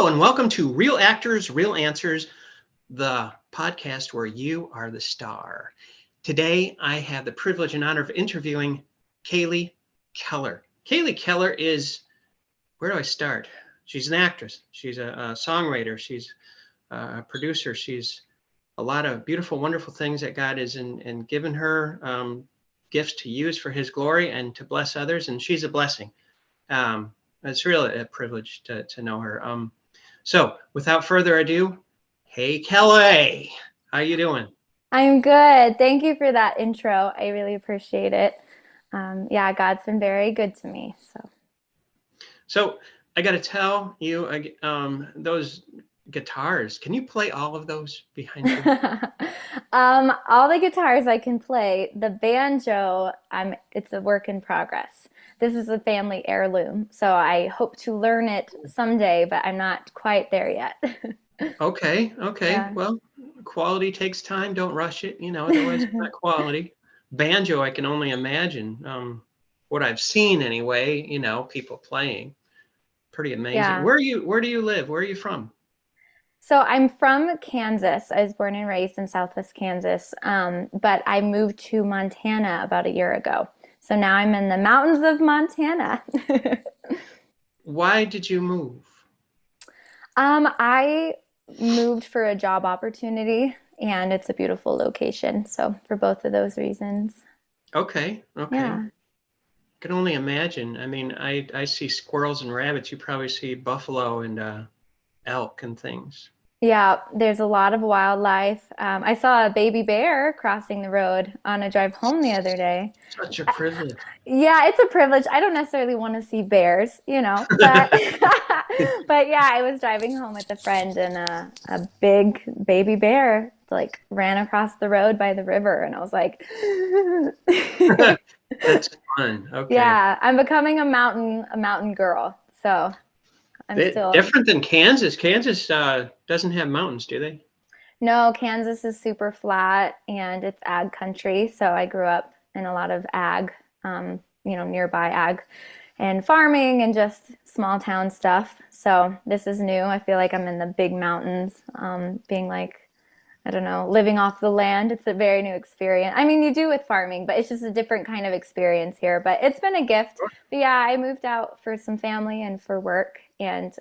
Hello and welcome to Real Actors, Real Answers, the podcast where you are the star. Today, I have the privilege and honor of interviewing Kaylee Keller. Kaylee Keller is, where do I start? She's an actress. She's a songwriter. She's a producer. She's a lot of beautiful, wonderful things that God has given her gifts to use for His glory and to bless others. And she's a blessing. It's really a privilege to know her. So without further ado, hey, Kelly, how you doing? I'm good. Thank you for that intro. I really appreciate it. God's been very good to me. So I got to tell you, those guitars, can you play all of those behind you? All the guitars I can play. The banjo, it's a work in progress. This is a family heirloom, so I hope to learn it someday, but I'm not quite there yet. Okay. Yeah. Well, quality takes time. Don't rush it, otherwise it's not quality. Banjo, I can only imagine what I've seen anyway, people playing. Pretty amazing. Yeah. Where do you live? Where are you from? So I'm from Kansas. I was born and raised in Southwest Kansas, but I moved to Montana about a year ago. So now I'm in the mountains of Montana. Why did you move? I moved for a job opportunity, and it's a beautiful location. So for both of those reasons, Okay. yeah. Can only imagine. I mean, I see squirrels and rabbits. You probably see buffalo and elk and things. Yeah, there's a lot of wildlife. I saw a baby bear crossing the road on a drive home the other day. Such a privilege. Yeah, it's a privilege. I don't necessarily want to see bears, but but yeah, I was driving home with a friend and a big baby bear like ran across the road by the river and I was like That's fun. Okay. yeah, I'm becoming a mountain girl. So I'm still Different than Kansas. Kansas doesn't have mountains, do they? no, Kansas is super flat and it's ag country. So I grew up in a lot of ag, nearby ag and farming and just small town stuff. So this is new. I feel like I'm in the big mountains, being like, I don't know, living off the land. It's a very new experience. I mean, you do with farming, but it's just a different kind of experience here. But it's been a gift. But yeah, I moved out for some family and for work, and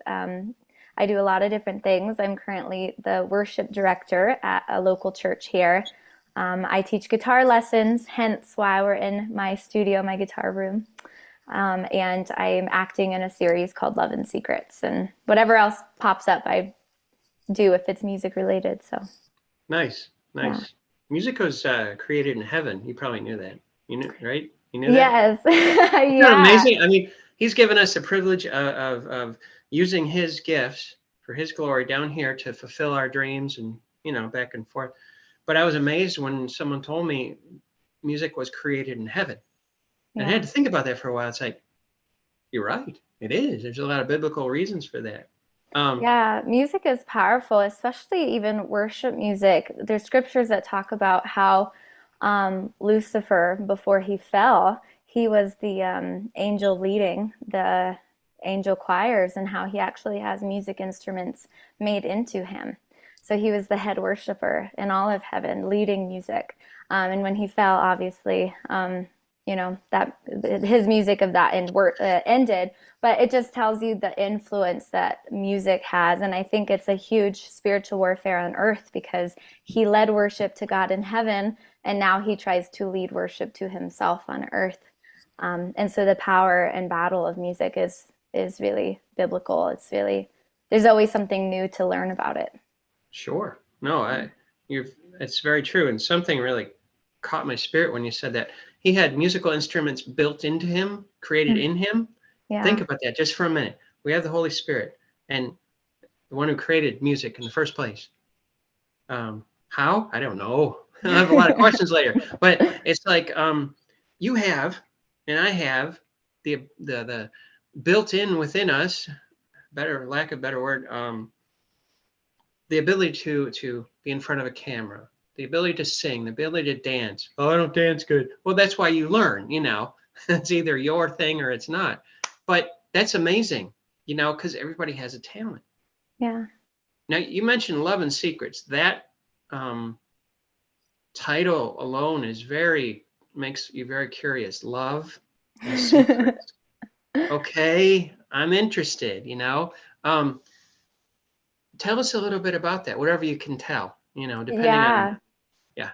I do a lot of different things. I'm currently the worship director at a local church here. I teach guitar lessons, hence why we're in my studio, my guitar room. And I'm acting in a series called Love and Secrets, and whatever else pops up, I do if it's music related. So, Nice. yeah. Music was created in heaven. You probably knew that. You knew, right? You knew that? Yes. Isn't that Yeah. amazing? I mean, He's given us the privilege of using His gifts for His glory down here to fulfill our dreams and, back and forth. But I was amazed when someone told me music was created in heaven. And I had Yeah. to think about that for a while. It's like, you're right. It is. There's a lot of biblical reasons for that. Yeah, music is powerful, especially even worship music. There's scriptures that talk about how Lucifer, before he fell, he was the angel leading the angel choirs, and how he actually has music instruments made into him. So he was the head worshiper in all of heaven, leading music. And when he fell, obviously, that his music of that ended, but it just tells you the influence that music has. And I think it's a huge spiritual warfare on earth because he led worship to God in heaven, and now he tries to lead worship to himself on earth. And so the power and battle of music is really biblical. There's always something new to learn about it. Sure. No, it's very true. And something really caught my spirit when you said that he had musical instruments built into him, created in him. Think Yeah. about that just for a minute. We have the Holy Spirit and the one who created music in the first place. How? I don't know. I'll have a lot of questions later. But it's like you have, and I have the built in within us, better lack of better word, the ability to be in front of a camera, the ability to sing, the ability to dance. Oh, I don't dance good. Well, that's why you learn, It's either your thing or it's not. But that's amazing, because everybody has a talent. Yeah. Now, you mentioned Love and Secrets. That um, title alone makes you very curious. Love and Secrets. Okay, I'm interested, Tell us a little bit about that, whatever you can tell, depending on, Yeah. yeah.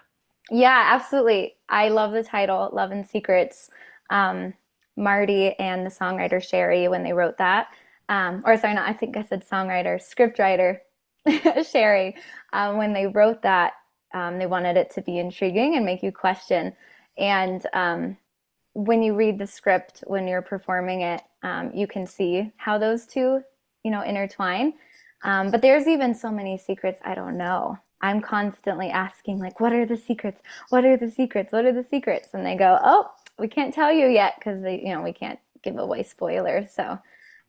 Yeah, absolutely. I love the title, Love and Secrets. Um, Marty and the songwriter Sherry, when they wrote that, or sorry, not, I think I said songwriter, scriptwriter Sherry, when they wrote that, they wanted it to be intriguing and make you question. And when you read the script, when you're performing it, you can see how those two, intertwine. But there's even so many secrets I don't know. I'm constantly asking, like, what are the secrets? What are the secrets? What are the secrets? And they go, oh, we can't tell you yet because we can't give away spoilers. So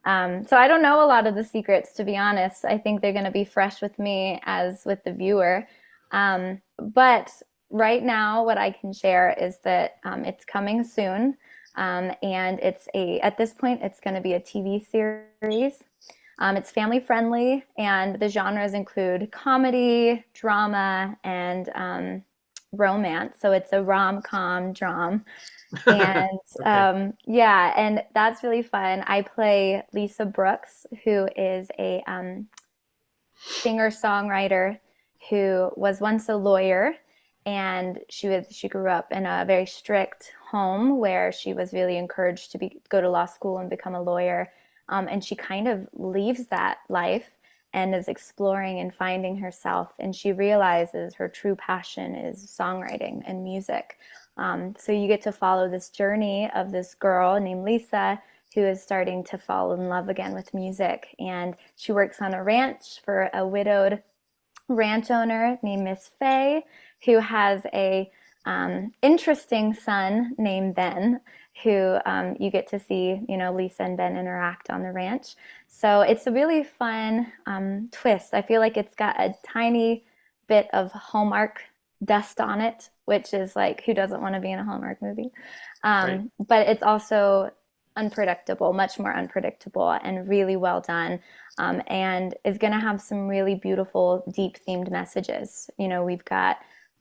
I don't know a lot of the secrets, to be honest. I think they're going to be fresh with me as with the viewer. But right now, what I can share is that it's coming soon. And at this point, it's going to be a TV series. It's family friendly, and the genres include comedy, drama, and romance. So it's a rom-com drama. And Okay. yeah, and that's really fun. I play Lisa Brooks, who is a singer-songwriter who was once a lawyer, and she grew up in a very strict home where she was really encouraged to go to law school and become a lawyer. And she kind of leaves that life and is exploring and finding herself. And she realizes her true passion is songwriting and music. So you get to follow this journey of this girl named Lisa who is starting to fall in love again with music. And she works on a ranch for a widowed ranch owner named Miss Faye, who has a interesting son named Ben, who you get to see, Lisa and Ben interact on the ranch. So it's a really fun twist. I feel like it's got a tiny bit of Hallmark dust on it, which is like, who doesn't want to be in a Hallmark movie? Right. But it's also unpredictable, much more unpredictable, and really well done. And is going to have some really beautiful, deep themed messages. We've got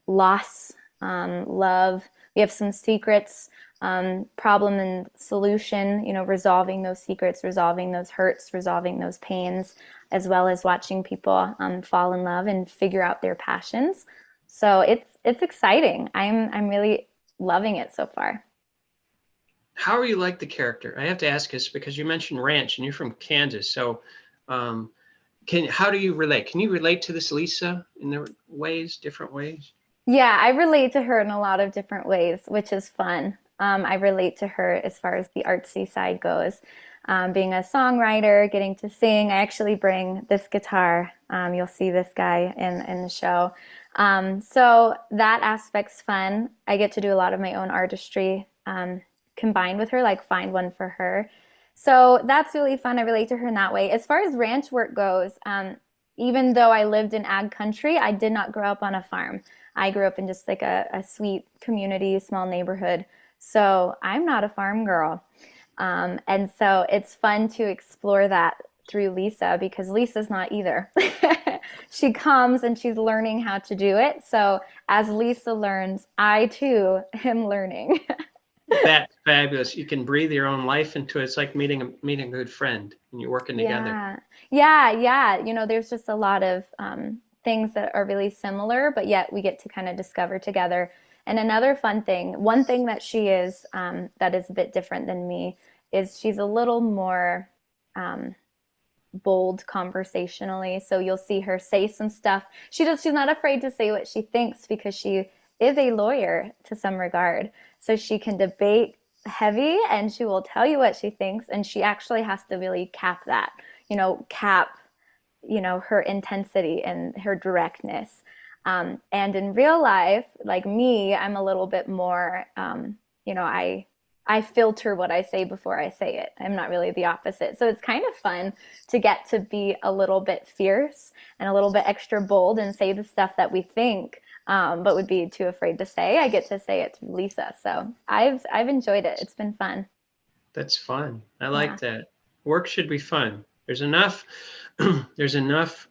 loss, love, we have some secrets, problem and solution, resolving those secrets, resolving those hurts, resolving those pains, as well as watching people fall in love and figure out their passions. So it's exciting. I'm really loving it so far. How are you like the character? I have to ask this because you mentioned ranch and you're from Kansas. So um, how do you relate? Can you relate to this Lisa in different ways? Yeah, I relate to her in a lot of different ways, which is fun. I relate to her as far as the artsy side goes. Being a songwriter, getting to sing. I actually bring this guitar. You'll see this guy in the show. So that aspect's fun. I get to do a lot of my own artistry combined with her, like find one for her. So that's really fun. I relate to her in that way. As far as ranch work goes, even though I lived in ag country, I did not grow up on a farm. I grew up in just like a sweet community, small neighborhood. So I'm not a farm girl. And so it's fun to explore that through Lisa because Lisa's not either. She comes and she's learning how to do it. So as Lisa learns, I too am learning. That's fabulous. You can breathe your own life into it. It's like meeting a good friend and you're working together. Yeah. Yeah, yeah. There's just a lot of things that are really similar, but yet we get to kind of discover together. And another fun thing, one thing that she is that is a bit different than me is she's a little more um, bold conversationally. So you'll see her say some stuff. She's not afraid to say what she thinks because she is a lawyer to some regard. So she can debate heavy and she will tell you what she thinks and she actually has to really cap that, cap, her intensity and her directness. And in real life, like me, I'm a little bit more, I filter what I say before I say it. I'm not really the opposite. So it's kind of fun to get to be a little bit fierce and a little bit extra bold and say the stuff that we think, but would be too afraid to say. I get to say it to Lisa. So I've enjoyed it. It's been fun. That's fun. I like Yeah. that. Work should be fun. There's enough, there's enough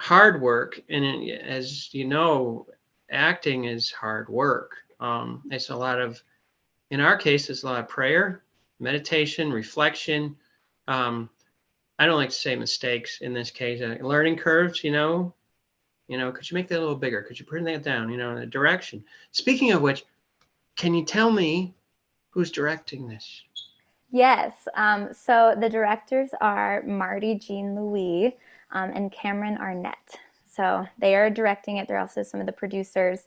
hard work. And as you know, acting is hard work. It's a lot of, in our case, it's a lot of prayer, meditation, reflection. I don't like to say mistakes in this case, learning curves, could you make that a little bigger? Could you bring that down, in a direction? Speaking of which, can you tell me who's directing this? Yes. So the directors are Marty Jean Louis and Cameron Arnett. So they are directing it. They're also some of the producers,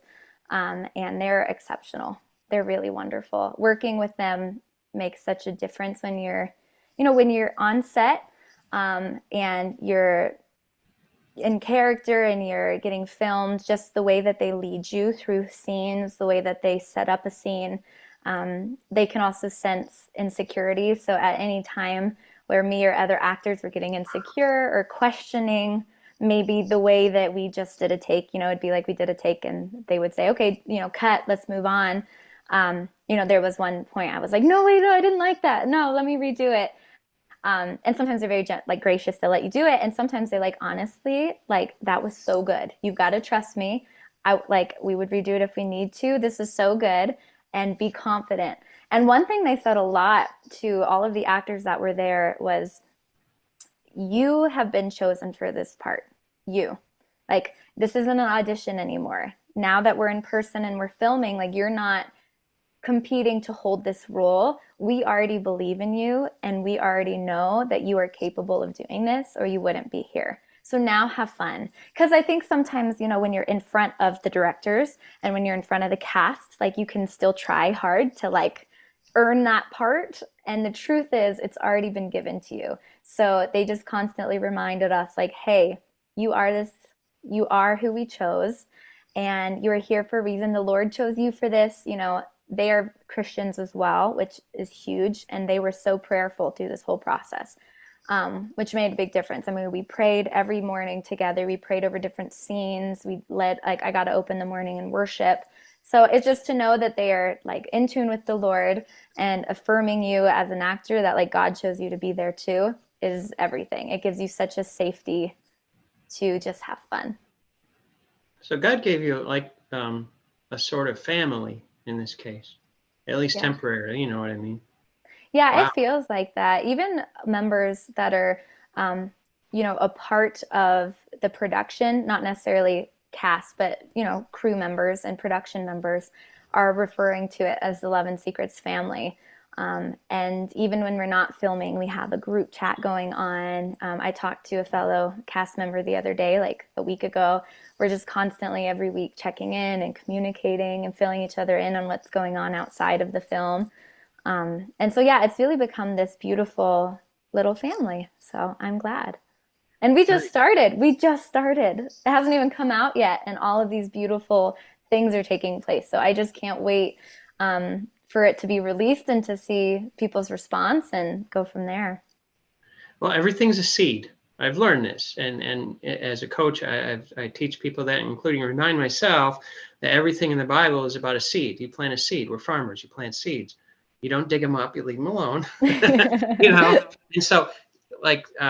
and they're exceptional. They're really wonderful. Working with them makes such a difference when you're on set, and you're in character and you're getting filmed, just the way that they lead you through scenes, the way that they set up a scene. They can also sense insecurity. So at any time where me or other actors were getting insecure or questioning maybe the way that we just did a take, it'd be like we did a take and they would say, okay, cut, let's move on. There was one point I was like, no, wait, no, I didn't like that. No, let me redo it. And sometimes they're very gracious to let you do it, and sometimes they honestly, that was so good. You've got to trust me. We would redo it if we need to. This is so good, and be confident. And one thing they said a lot to all of the actors that were there was, "You have been chosen for this part. You, this isn't an audition anymore. Now that we're in person and we're filming, you're not competing to hold this role. We already believe in you, and we already know that you are capable of doing this, or you wouldn't be here. So now have fun." Because I think sometimes, when you're in front of the directors and when you're in front of the cast, you can still try hard to earn that part. And the truth is, it's already been given to you. So they just constantly reminded us, hey, you are who we chose, and you're here for a reason. The Lord chose you for this. They are Christians as well, which is huge. And they were so prayerful through this whole process, which made a big difference. I mean, we prayed every morning together. We prayed over different scenes. We led, I got to open the morning in worship. So it's just to know that they are in tune with the Lord and affirming you as an actor, that God chose you to be there too, is everything. It gives you such a safety to just have fun. So God gave you a sort of family in this case, at least temporarily, you know what I mean? Yeah, Wow. it feels like that. Even members that are, a part of the production, not necessarily cast, but, crew members and production members are referring to it as the Love and Secrets family. And even when we're not filming, we have a group chat going on. I talked to a fellow cast member the other day, a week ago. We're just constantly every week checking in and communicating and filling each other in on what's going on outside of the film. And so, yeah, it's really become this beautiful little family. So I'm glad. And we just started. It hasn't even come out yet. And all of these beautiful things are taking place. So I just can't wait for it to be released and to see people's response and go from there. Well, everything's a seed. I've learned this. And as a coach, I teach people that, including remind myself that everything in the Bible is about a seed. You plant a seed. We're farmers. You plant seeds. You don't dig them up. You leave them alone. And so,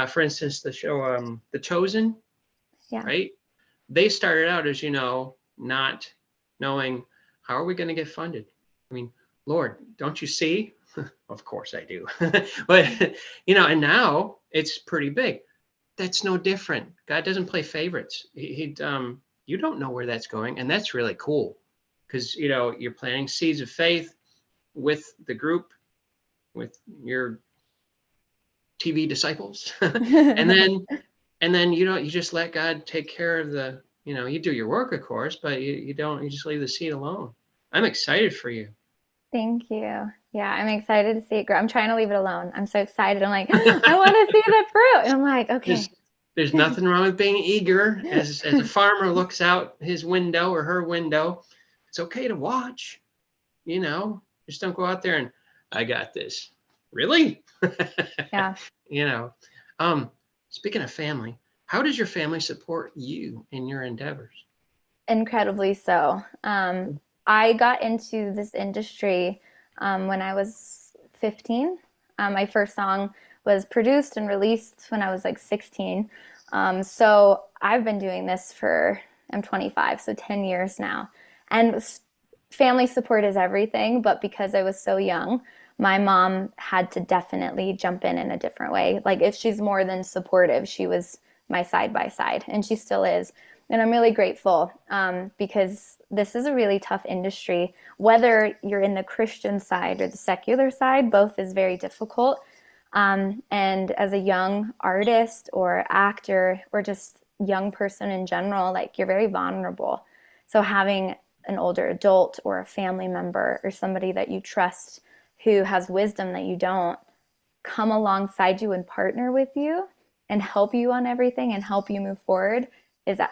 for instance, the show The Chosen, right? They started out as, not knowing, how are we going to get funded? I mean, Lord, don't you see? Of course I do. But, and now it's pretty big. That's no different. God doesn't play favorites. You don't know where that's going. And that's really cool because, you're planting seeds of faith with the group, with your TV disciples. and then, you just let God take care of you do your work, of course, but you just leave the seed alone. I'm excited for you. Thank you. Yeah, I'm excited to see it grow. I'm trying to leave it alone. I'm so excited. I'm like, I want to see the fruit. And I'm like, okay. There's nothing wrong with being eager. As a farmer looks out his window or her window, it's okay to watch. Just don't go out there and, I got this. Really? Yeah. Speaking of family, how does your family support you in your endeavors? Incredibly so. I got into this industry when I was 15. My first song was produced and released when I was like 16. So I've been doing this I'm 25, so 10 years now. And family support is everything, but because I was so young, my mom had to definitely jump in a different way. Like if she's more than supportive, she was my side by side, and she still is. And I'm really grateful because this is a really tough industry. Whether you're in the Christian side or the secular side, both is very difficult. And as a young artist or actor or just young person in general, like you're very vulnerable. So having an older adult or a family member or somebody that you trust who has wisdom that you don't come alongside you and partner with you and help you on everything and help you move forward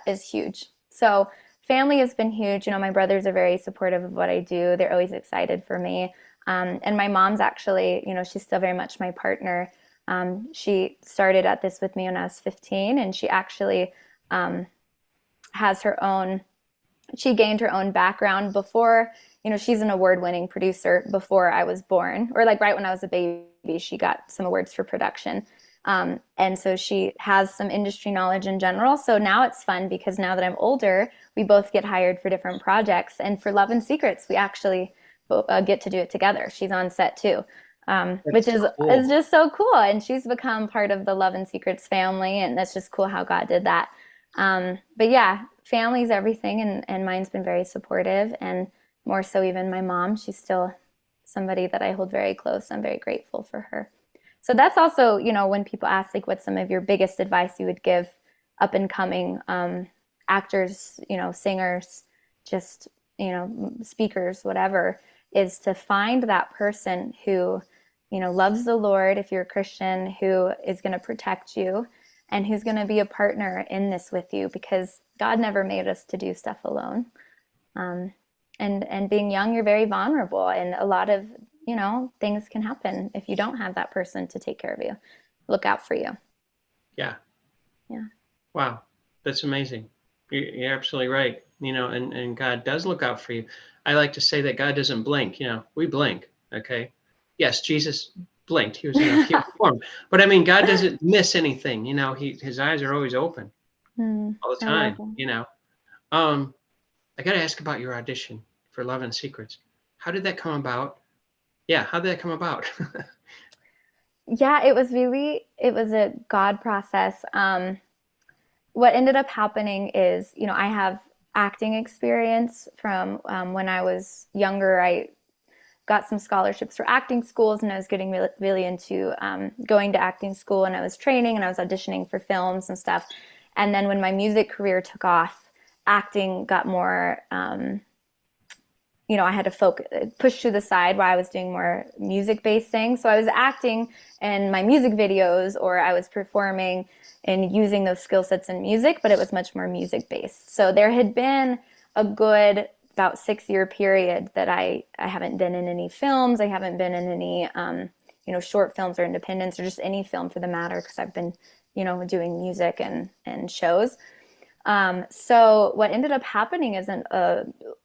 is huge. So family has been huge. You know, my brothers are very supportive of what I do. They're always excited for me. And my mom's actually, you know, she's still very much my partner. She started at this with me when I was 15, and she actually has her own, she gained her own background before, you know, she's an award-winning producer before I was born, or like right when I was a baby, she got some awards for production. And so she has some industry knowledge in general. So now it's fun because now that I'm older, we both get hired for different projects. And for Love and Secrets, we actually get to do it together. She's on set too, which That's is cool. just so cool. And she's become part of the Love and Secrets family, and that's just cool how God did that. But yeah, family's everything, and mine's been very supportive, and more so even my mom. She's still somebody that I hold very close. I'm very grateful for her. So that's also, you know, when people ask like what's some of your biggest advice you would give up and coming actors, you know, singers, just, you know, speakers, whatever, is to find that person who, you know, loves the Lord, if you're a Christian, who is going to protect you and who's going to be a partner in this with you, because God never made us to do stuff alone. Um, and being young, you're very vulnerable, and a lot of, you know, things can happen if you don't have that person to take care of you, look out for you. Yeah. Yeah. Wow. That's amazing. You're absolutely right. You know, and God does look out for you. I like to say that God doesn't blink. You know, we blink. Okay. Yes, Jesus blinked. He was in a human form. But I mean, God doesn't miss anything. You know, his eyes are always open all the I love time, them. you know. Um, I got to ask about your audition for Love and Secrets. How did that come about? Yeah, how did that come about? Yeah, it was a God process. What ended up happening is, you know, I have acting experience from when I was younger. I got some scholarships for acting schools, and I was getting really into going to acting school, and I was training and I was auditioning for films and stuff. And then when my music career took off, acting got more, you know, I had to focus, push to the side while I was doing more music based things. So I was acting in my music videos, or I was performing and using those skill sets in music, but it was much more music based. So there had been a good about 6 year period that I haven't been in any films. I haven't been in any, you know, short films or independents or just any film for the matter, because I've been, you know, doing music and shows. So what ended up happening is an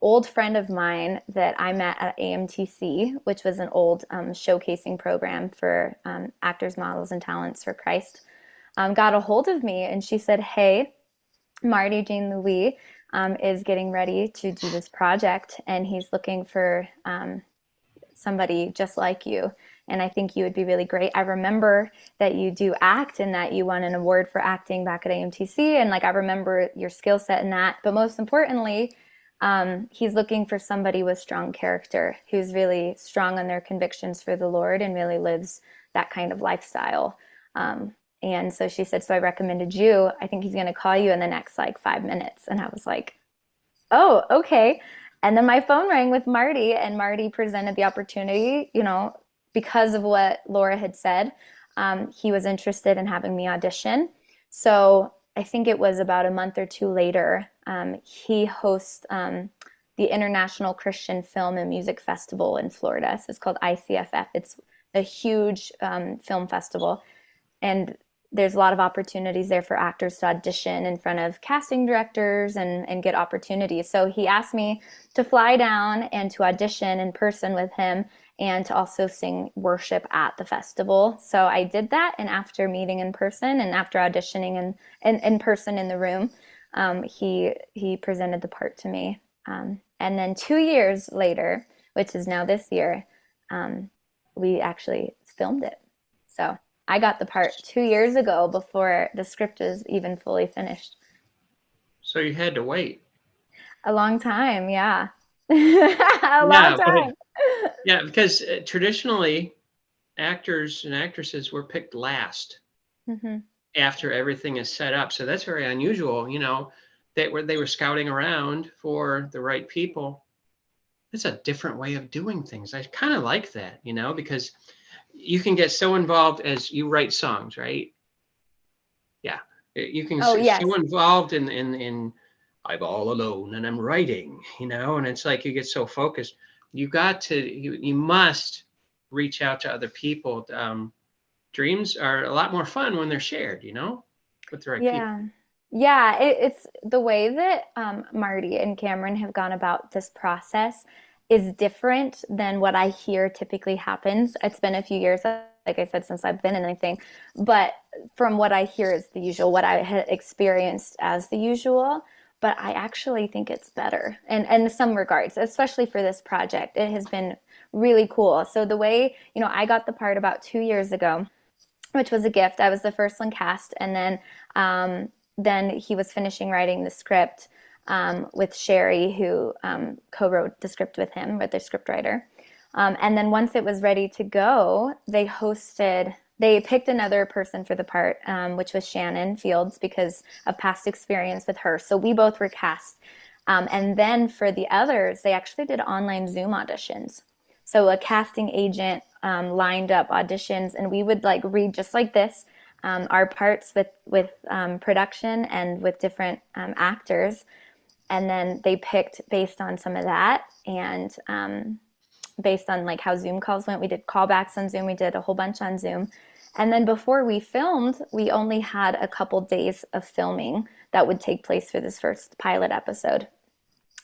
old friend of mine that I met at AMTC, which was an old showcasing program for actors, models, and talents for Christ, got a hold of me, and she said, "Hey, Marty Jean Louis is getting ready to do this project, and he's looking for somebody just like you. And I think you would be really great. I remember that you do act and that you won an award for acting back at AMTC. And like, I remember your skill set in that. But most importantly, he's looking for somebody with strong character, who's really strong on their convictions for the Lord and really lives that kind of lifestyle." And so she said, "So I recommended you. I think he's going to call you in the next like 5 minutes." And I was like, "Oh, okay." And then my phone rang with Marty, and Marty presented the opportunity, you know, because of what Laura had said. He was interested in having me audition. So I think it was about a month or two later, he hosts the International Christian Film and Music Festival in Florida. So it's called ICFF. It's a huge film festival. And there's a lot of opportunities there for actors to audition in front of casting directors and get opportunities. So he asked me to fly down and to audition in person with him and to also sing worship at the festival. So I did that, and after meeting in person and after auditioning in person in the room, he presented the part to me. And then 2 years later, which is now this year, we actually filmed it. So I got the part 2 years ago before the script is even fully finished. So you had to wait. A long time, yeah. A long Yeah, but time. yeah, because traditionally actors and actresses were picked last Hmm. after everything is set up. So that's very unusual. They were scouting around for the right people. It's a different way of doing things. I kind of like that, because you can get so involved as you write songs, right? Yeah, you can Oh, so yes. involved in I'm all alone and I'm writing, and it's like you get so focused. You must reach out to other people. Dreams are a lot more fun when they're shared, with the right people. Yeah. Yeah, it's the way that Marty and Cameron have gone about this process is different than what I hear typically happens. It's been a few years, like I said, since I've been in anything, but from what I hear is the usual, what I had experienced as the usual. But I actually think it's better, and in some regards, especially for this project, it has been really cool. So the way, I got the part about 2 years ago, which was a gift. I was the first one cast, and then he was finishing writing the script with Sherry, who co-wrote the script with him, with their scriptwriter. And then once it was ready to go, they picked another person for the part, which was Shannon Fields, because of past experience with her. So we both were cast. And then for the others, they actually did online Zoom auditions. So a casting agent lined up auditions, and we would like read just like this, our parts with production and with different actors, and then they picked based on some of that, and based on like how Zoom calls went. We did callbacks on Zoom. We did a whole bunch on Zoom. And then before we filmed, we only had a couple days of filming that would take place for this first pilot episode.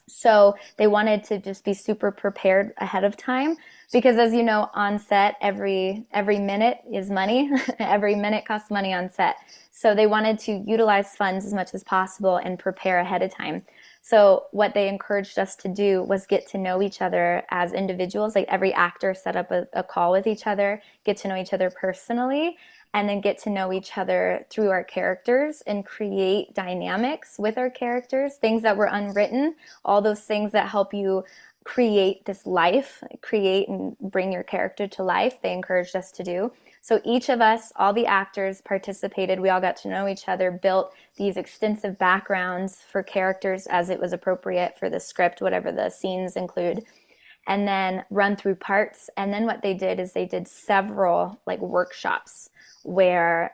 So they wanted to just be super prepared ahead of time because, as you know, on set, every minute is money. Every minute costs money on set. So they wanted to utilize funds as much as possible and prepare ahead of time. So what they encouraged us to do was get to know each other as individuals. Like every actor set up a call with each other, get to know each other personally, and then get to know each other through our characters and create dynamics with our characters, things that were unwritten, all those things that help you create this life, create and bring your character to life, they encouraged us to do. So each of us, all the actors participated. We all got to know each other, built these extensive backgrounds for characters as it was appropriate for the script, whatever the scenes include, and then run through parts. And then what they did is they did several like workshops where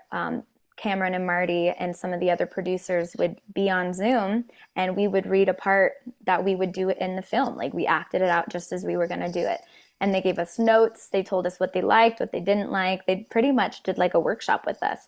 Cameron and Marty and some of the other producers would be on Zoom, and we would read a part that we would do it in the film. Like we acted it out just as we were going to do it. And they gave us notes. They told us what they liked, what they didn't like. They pretty much did like a workshop with us.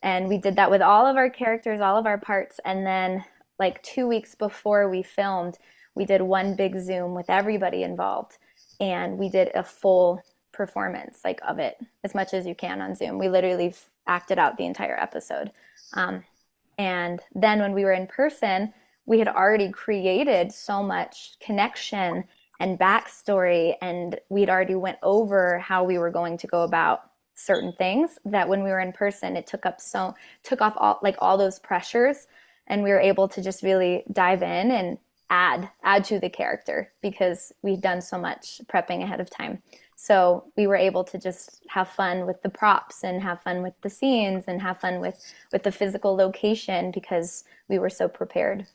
And we did that with all of our characters, all of our parts. And then like 2 weeks before we filmed, we did one big Zoom with everybody involved. And we did a full performance like of it as much as you can on Zoom. We literally acted out the entire episode. And then when we were in person, we had already created so much connection and backstory, and we'd already went over how we were going to go about certain things that when we were in person, it took off all those pressures, and we were able to just really dive in and add to the character because we'd done so much prepping ahead of time. So we were able to just have fun with the props and have fun with the scenes and have fun with the physical location because we were so prepared.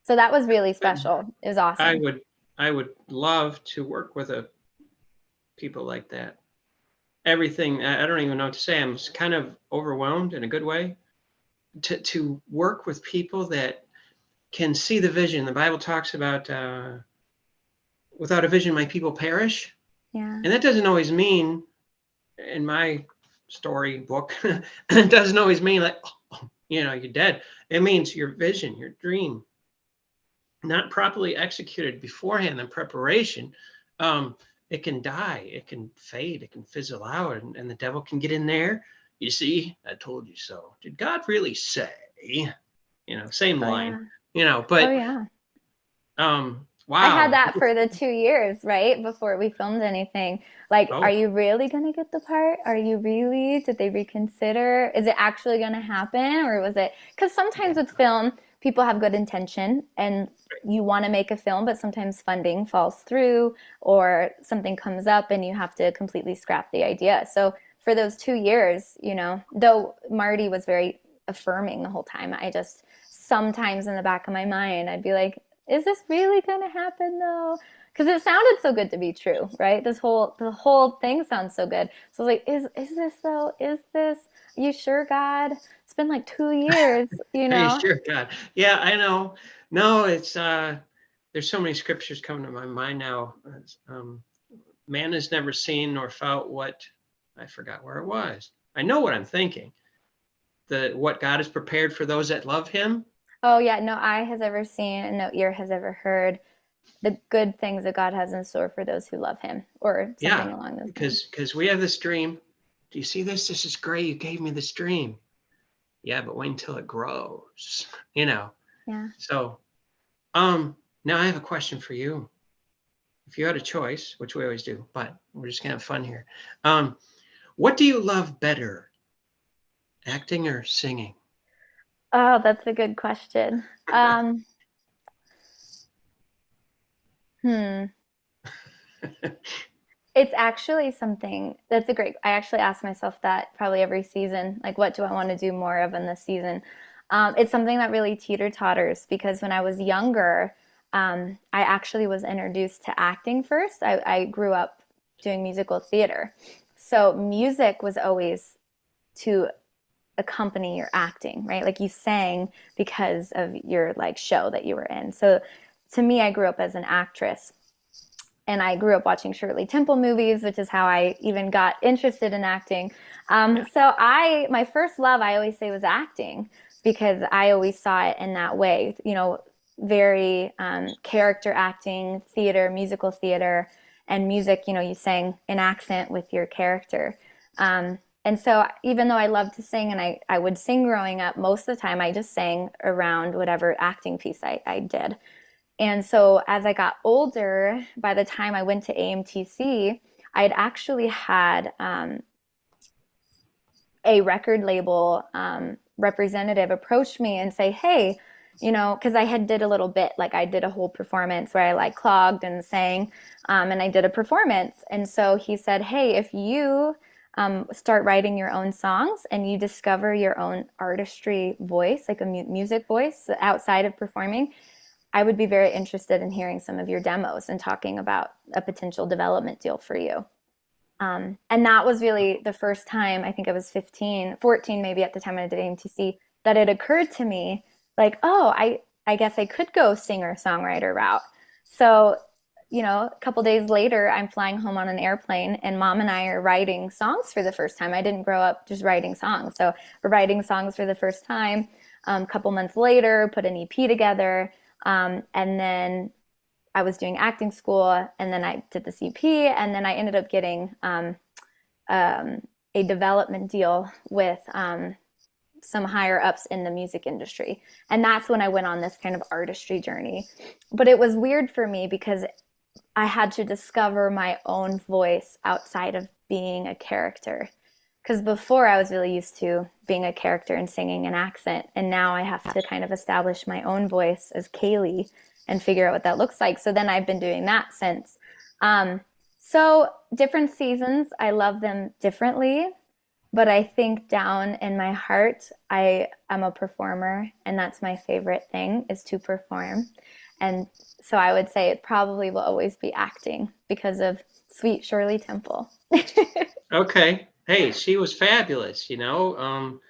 So that was really special. It was I awesome. would I would love to work with people like that. Everything, I don't even know what to say. I'm kind of overwhelmed in a good way to work with people that can see the vision. The Bible talks about without a vision, my people perish. Yeah. And that doesn't always mean, in my story book, it doesn't always mean like, oh, you're dead. It means your vision, your dream, not properly executed beforehand in preparation, it can die, it can fade, it can fizzle out, and the devil can get in there. You see, I told you so. Did God really say? Same Oh line. yeah. Oh But yeah. I had wow. that for the 2 years, right? Before we filmed anything. Like, are Oh, you really going to get the part? Are you really? Did they reconsider? Is it actually going to happen? Or was it? Because sometimes yeah. with film, people have good intention and you want to make a film, but sometimes funding falls through or something comes up and you have to completely scrap the idea. So for those 2 years, though Marty was very affirming the whole time, I just sometimes in the back of my mind, I'd be like, is this really gonna happen though? Because it sounded so good to be true, right? The whole thing sounds so good. So I was like, is this though? Is this? Are you sure, God? It's been like 2 years, Are you sure, God? Yeah, I know. No, it's there's so many scriptures coming to my mind now. Man has never seen nor felt what, I forgot where it was. I know what I'm thinking. What God has prepared for those that love him. Oh yeah, no eye has ever seen and no ear has ever heard the good things that God has in store for those who love him, or something Yeah, along those lines. because we have this dream. Do you see this? This is great. You gave me this dream. Yeah, but wait until it grows. Yeah. So, now I have a question for you. If you had a choice, which we always do, but we're just gonna have fun here. What do you love better, acting or singing? Oh, that's a good question. Hmm. It's actually something that's a great. I actually ask myself that probably every season. Like, what do I want to do more of in this season? It's something that really teeter totters because when I was younger, I actually was introduced to acting first. I grew up doing musical theater. So, music was always to accompany your acting, right? Like you sang because of your like show that you were in. So, to me, I grew up as an actress and I grew up watching Shirley Temple movies, which is how I even got interested in acting. Yeah. My first love, I always say, was acting because I always saw it in that way, very character acting, theater, musical theater, and music, you sang an accent with your character. And so even though I loved to sing and I would sing growing up, most of the time I just sang around whatever acting piece I did. And so as I got older, by the time I went to AMTC, I'd actually had a record label representative approach me and say, hey, because I had did a little bit, like I did a whole performance where I like clogged and sang, and I did a performance. And so he said, hey, if you start writing your own songs and you discover your own artistry voice, like a music voice outside of performing, I would be very interested in hearing some of your demos and talking about a potential development deal for you. And that was really the first time, I think I was 15, 14 maybe at the time I did AMTC, that it occurred to me like, oh, I guess I could go singer songwriter route. So, a couple days later, I'm flying home on an airplane and mom and I are writing songs for the first time. I didn't grow up just writing songs. So we're writing songs for the first time. A couple months later, put an EP together. And then I was doing acting school, and then I did the CP, and then I ended up getting a development deal with some higher ups in the music industry. And that's when I went on this kind of artistry journey. But it was weird for me because I had to discover my own voice outside of being a character. Because before I was really used to being a character and singing an accent. And now I have to kind of establish my own voice as Kaylee and figure out what that looks like. So then I've been doing that since. So different seasons, I love them differently. But I think down in my heart, I am a performer. And that's my favorite thing is to perform. And so I would say it probably will always be acting because of sweet Shirley Temple. Okay. Hey, she was fabulous. When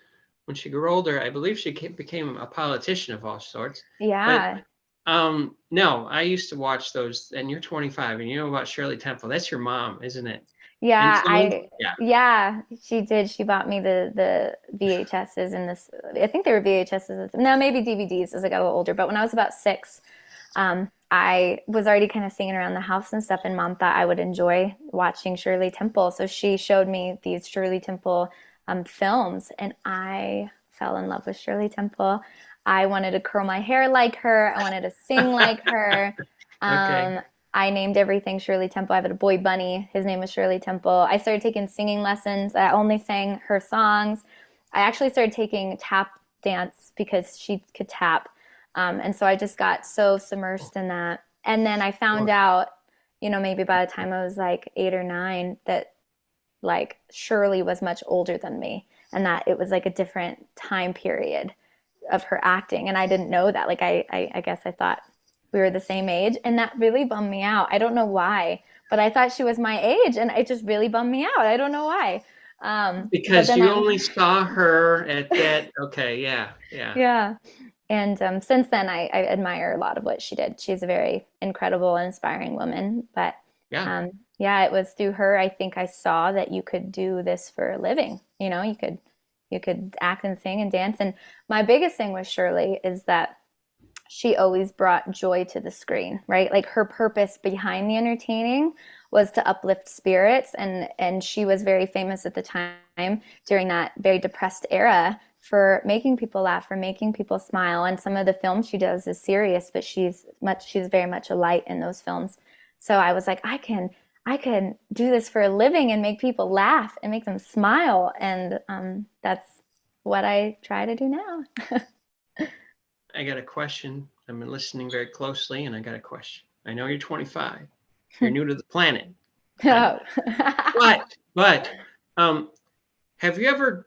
she grew older, I believe she became a politician of all sorts. But Yeah. No, I used to watch those, and you're 25, and you know about Shirley Temple. That's your mom, isn't it? Yeah, Instantly? Yeah. yeah, she did. She bought me the VHSs and this. I think they were VHSs. No, maybe DVDs as I got a little older. But when I was about 6, I was already kind of singing around the house and stuff, and mom thought I would enjoy watching Shirley Temple. So she showed me these Shirley Temple films, and I fell in love with Shirley Temple. I wanted to curl my hair like her. I wanted to sing like her. Okay. Um, I named everything Shirley Temple. I had a boy bunny. His name was Shirley Temple. I started taking singing lessons. I only sang her songs. I actually started taking tap dance because she could tap. And so I just got so submersed in that. And then I found out, maybe by the time I was like 8 or 9, that like Shirley was much older than me and that it was like a different time period of her acting. And I didn't know that. Like, I guess I thought we were the same age. And that really bummed me out. I don't know why, but I thought she was my age and it just really bummed me out. I don't know why. But Because then you only saw her at that. Okay. Yeah. Yeah. yeah. And since then, I admire a lot of what she did. She's a very incredible, inspiring woman. But Yeah. yeah, it was through her I think I saw that you could do this for a living. You could act and sing and dance. And my biggest thing with Shirley is that she always brought joy to the screen, right? Like her purpose behind the entertaining was to uplift spirits, and she was very famous at the time during that very depressed era for making people laugh, for making people smile. And some of the films she does is serious, but she's very much a light in those films. So I was like, I can do this for a living and make people laugh and make them smile, and that's what I try to do now. I got a question. I've been listening very closely, and I got a question. I know you're 25. You're new to the planet. Oh. But have you ever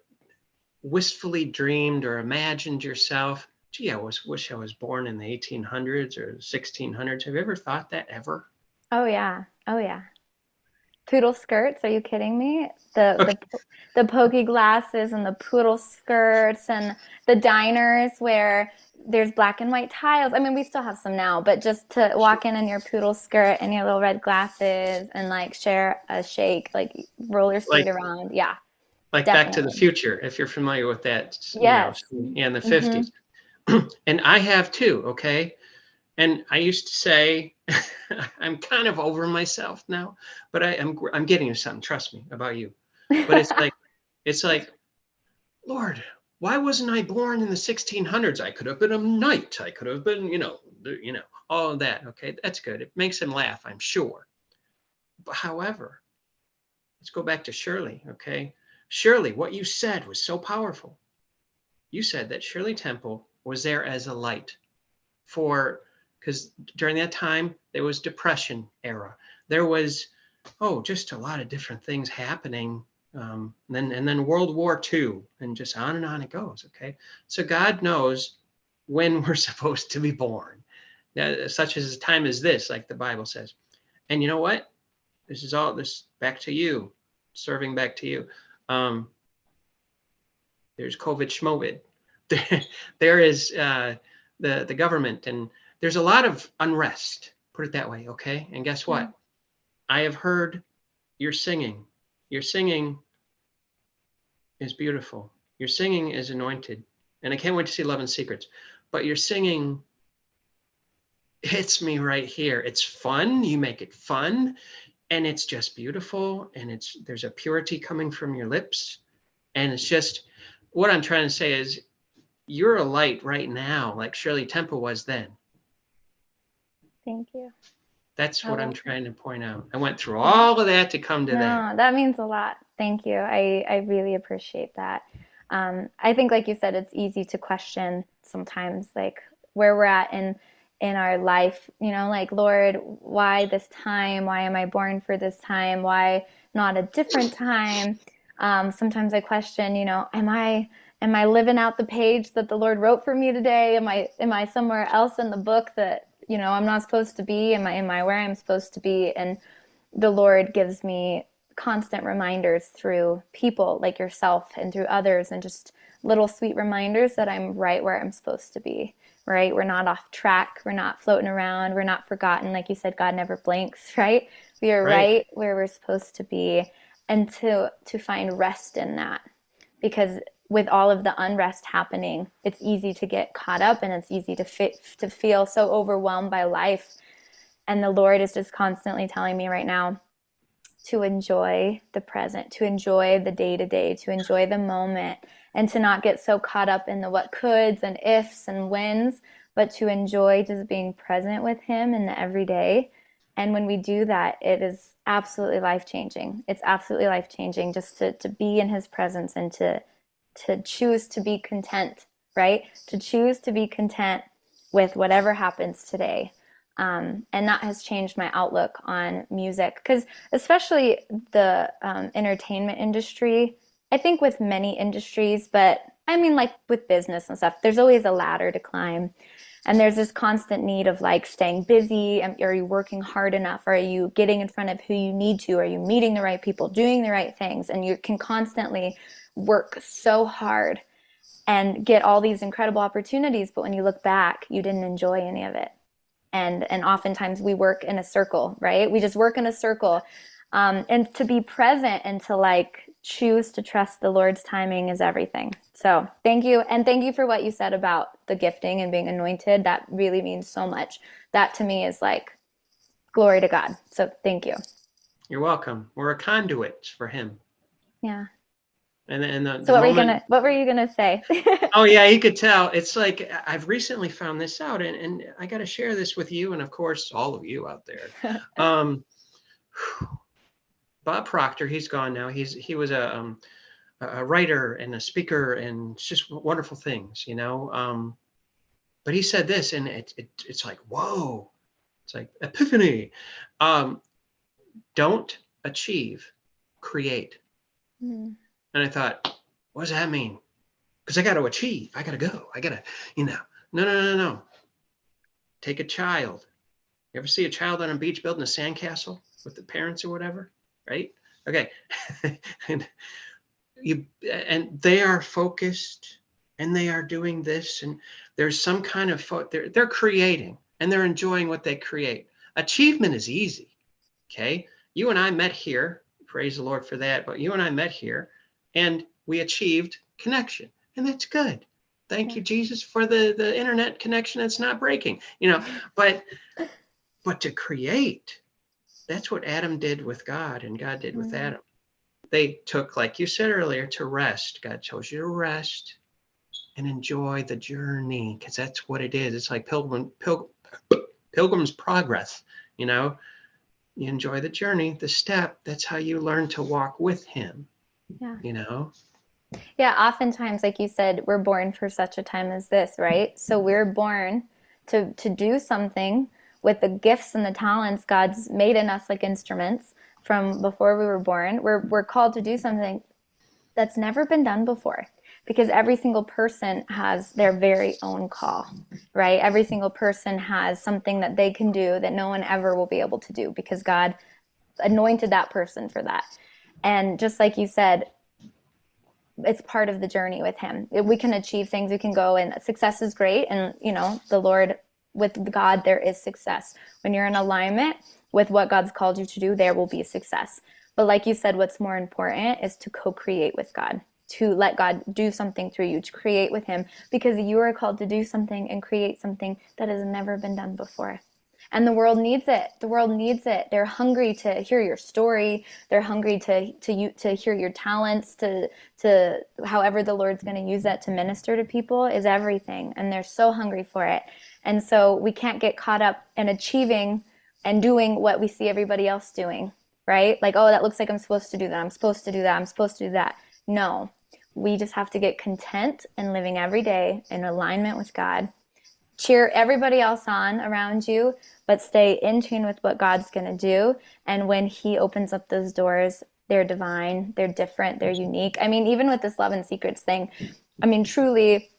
wistfully dreamed or imagined yourself, gee, wish I was born in the 1800s or 1600s? Have you ever thought that ever? Oh yeah. Oh yeah. Poodle skirts, are you kidding me? The Okay. the the pokey glasses and the poodle skirts and the diners where there's black and white tiles. I mean, we still have some now, but just to walk in your poodle skirt and your little red glasses and like share a shake, like roller skate Like around. Yeah, like Back to the definitely. Future, if you're familiar with that, Yes. in the Hmm. 50s. And I have too, okay? And I used to say, I'm kind of over myself now, but I'm getting to something, trust me, about you. But it's like, Lord, why wasn't I born in the 1600s? I could have been a knight. I could have been, all of that. Okay, that's good. It makes him laugh, I'm sure. But however, let's go back to Shirley. Okay, Shirley, what you said was so powerful. You said that Shirley Temple was there as a light for, because during that time there was Depression era. There was just a lot of different things happening. And then World War II, and just on and on it goes. Okay, so God knows when we're supposed to be born, such as a time as this, like the Bible says. And you know what? This is all this back to you, serving back to you. Um, there's COVID schmovid. There is the government, and there's a lot of unrest. Put it that way, okay? And guess what? I have heard your singing. Your singing is beautiful. Your singing is anointed. And I can't wait to see Love and Secrets. But your singing hits me right here. It's fun. You make it fun. And it's just beautiful. And there's a purity coming from your lips. And it's just, what I'm trying to say is, you're a light right now, like Shirley Temple was then. Thank you. That's I what I'm love trying to point out. I went through that. all of that to come to that. No, that means a lot. Thank you. I really appreciate that. I think, like you said, it's easy to question sometimes, like where we're at in our life. Like, Lord, why this time? Why am I born for this time? Why not a different time? Sometimes I question, am I living out the page that the Lord wrote for me today? Am I somewhere else in the book that I'm not supposed to be? Am I where I'm supposed to be? And the Lord gives me constant reminders through people like yourself and through others, and just little sweet reminders that I'm right where I'm supposed to be. right? We're not off track. We're not floating around. We're not forgotten. Like you said, God never blinks, right? We are Right. right where we're supposed to be, and to find rest in that. Because with all of the unrest happening, it's easy to get caught up, and it's easy to feel so overwhelmed by life. And the Lord is just constantly telling me right now to enjoy the present, to enjoy the day to day, to enjoy the moment, and to not get so caught up in the what coulds and ifs and whens, but to enjoy just being present with Him in the everyday. And when we do that, it is absolutely life changing. It's absolutely life changing just to be in His presence, and to choose to be content, right? To choose to be content with whatever happens today. And that has changed my outlook on music, because especially the entertainment industry, I think with many industries, but I mean, like with business and stuff, there's always a ladder to climb. And there's this constant need of like staying busy. Are you working hard enough? Are you getting in front of who you need to? Are you meeting the right people, doing the right things? And you can constantly work so hard and get all these incredible opportunities. But when you look back, you didn't enjoy any of it. And oftentimes we work in a circle, right? We just work in a circle. And to be present and to like choose to trust the Lord's timing is everything. So thank you. And thank you for what you said about the gifting and being anointed. That really means so much. That to me is like glory to God. So thank you. You're welcome. We're a conduit for Him. Yeah. And so what were you gonna say? Oh yeah, you could tell. It's like I've recently found this out, and I got to share this with you, and of course all of you out there. Bob Proctor, he's gone now. He was a writer and a speaker, and just wonderful things, you know. But he said this, and it's like, whoa, it's like epiphany. Don't achieve, create. And I thought, what does that mean? Because I got to achieve. I got to go. I got to, no. Take a child. You ever see a child on a beach building a sandcastle with the parents or whatever? Right? Okay. and they are focused, and they are doing this, and there's some kind of they're creating, and they're enjoying what they create. Achievement is easy. Okay. You and I met here. Praise the Lord for that. But you and I met here, and we achieved connection, and that's good. Thank you, Jesus, for the internet connection that's not breaking. But to create, that's what Adam did with God, and God did with Adam. They took, like you said earlier, to rest. God chose you to rest and enjoy the journey, because that's what it is. It's like Pilgrim's Progress. You enjoy the journey, the step. That's how you learn to walk with Him. Yeah. Yeah, oftentimes, like you said, we're born for such a time as this, right? So we're born to do something with the gifts and the talents God's made in us, like instruments from before we were born. We're called to do something that's never been done before, because every single person has their very own call, right? Every single person has something that they can do that no one ever will be able to do, because God anointed that person for that. And just like you said, it's part of the journey with Him. We can achieve things, we can go, and success is great. And the Lord, with God, there is success. When you're in alignment with what God's called you to do, there will be success. But like you said, what's more important is to co-create with God, to let God do something through you, to create with Him, because you are called to do something and create something that has never been done before. And the world needs it. The world needs it. They're hungry to hear your story. They're hungry to hear your talents, to however the Lord's going to use that to minister to people is everything. And they're so hungry for it. And so we can't get caught up in achieving and doing what we see everybody else doing, right? Like, oh, that looks like I'm supposed to do that. I'm supposed to do that. I'm supposed to do that. No, we just have to get content in living every day in alignment with God. Cheer everybody else on around you, but stay in tune with what God's going to do. And when He opens up those doors, they're divine, they're different, they're unique. I mean, even with this Love and Secrets thing, I mean, truly,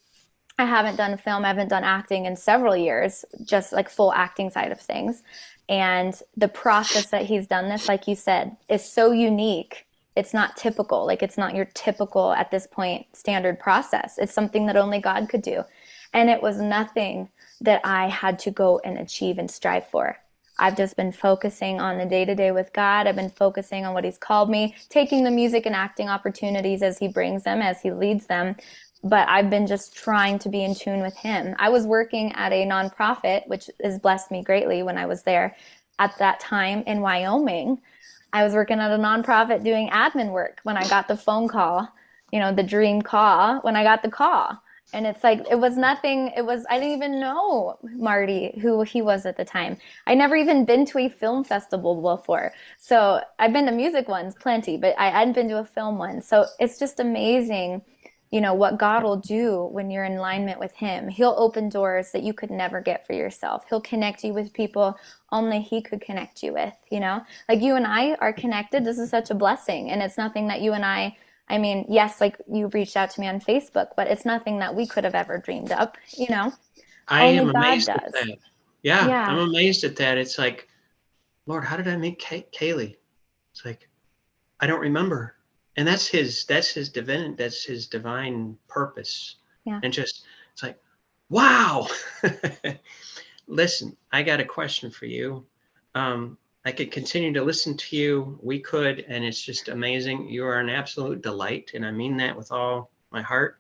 I haven't done film, I haven't done acting in several years, just like full acting side of things. And the process that He's done this, like you said, is so unique. It's not typical. Like, it's not your typical, at this point, standard process. It's something that only God could do. And it was nothing that I had to go and achieve and strive for. I've just been focusing on the day to day with God. I've been focusing on what He's called me, taking the music and acting opportunities as He brings them, as He leads them. But I've been just trying to be in tune with Him. I was working at a nonprofit, which has blessed me greatly when I was there at that time in Wyoming. I was working at a nonprofit doing admin work when I got the phone call, the dream call, when I got the call. And it's like, it was nothing. I didn't even know Marty, who he was at the time. I never even been to a film festival before. So I've been to music ones, plenty, but I hadn't been to a film one. So it's just amazing, what God will do when you're in alignment with Him. He'll open doors that you could never get for yourself. He'll connect you with people only He could connect you with, Like you and I are connected. This is such a blessing. And it's nothing that you and I mean, yes, like you reached out to me on Facebook, but it's nothing that we could have ever dreamed up, I Only am God amazed at does. that. Yeah, I'm Yeah. amazed at that. It's like, Lord, how did I meet Kaylee? It's like, I don't remember. And that's his divine purpose. Yeah. And just, it's like, wow. Listen, I got a question for you. I could continue to listen to you. We could, and it's just amazing. You are an absolute delight, and I mean that with all my heart.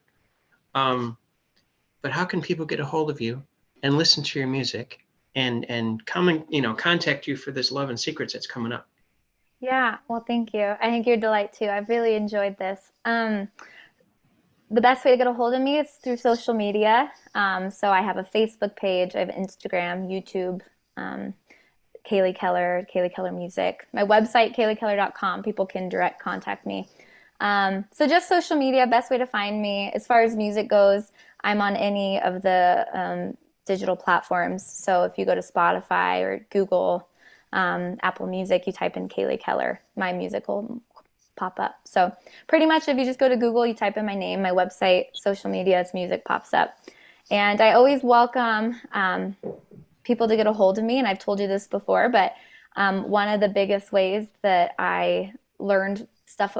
But how can people get a hold of you and listen to your music and come and contact you for this Love and Secrets that's coming up? Yeah. Well, thank you. I think you're a delight too. I've really enjoyed this. The best way to get a hold of me is through social media. So I have a Facebook page, I have Instagram, YouTube, um, Kaylee Keller Music. My website, kayleekeller.com. People can direct contact me. So just social media, best way to find me. As far as music goes, I'm on any of the digital platforms. So if you go to Spotify or Google, Apple Music, you type in Kaylee Keller, my music will pop up. So pretty much if you just go to Google, you type in my name, my website, social media, it's music pops up. And I always welcome people to get a hold of me. And I've told you this before, but one of the biggest ways that I learned stuff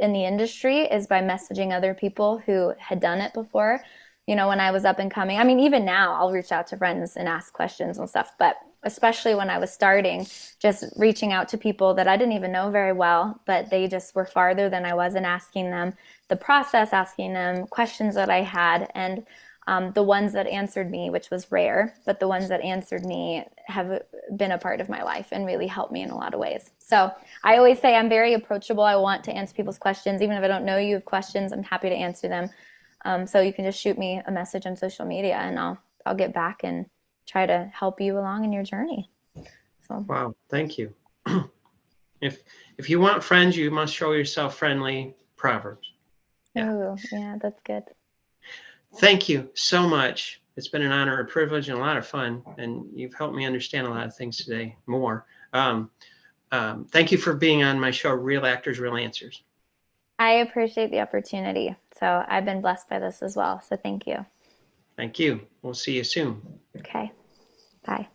in the industry is by messaging other people who had done it before. When I was up and coming, I mean, even now I'll reach out to friends and ask questions and stuff, but especially when I was starting, just reaching out to people that I didn't even know very well, but they just were farther than I was, and asking them the process, asking them questions that I had. And the ones that answered me, which was rare, but the ones that answered me have been a part of my life and really helped me in a lot of ways. So I always say I'm very approachable. I want to answer people's questions. Even if I don't know you have questions, I'm happy to answer them. So you can just shoot me a message on social media, and I'll get back and try to help you along in your journey. So Wow, thank you. If you want friends, you must show yourself friendly. Proverbs. Yeah. ooh, yeah, that's good. Thank you so much. It's been an honor, a privilege, and a lot of fun. And you've helped me understand a lot of things today more. Thank you for being on my show, Real Actors, Real Answers. I appreciate the opportunity. So I've been blessed by this as well. So thank you. Thank you. We'll see you soon. Okay. Bye.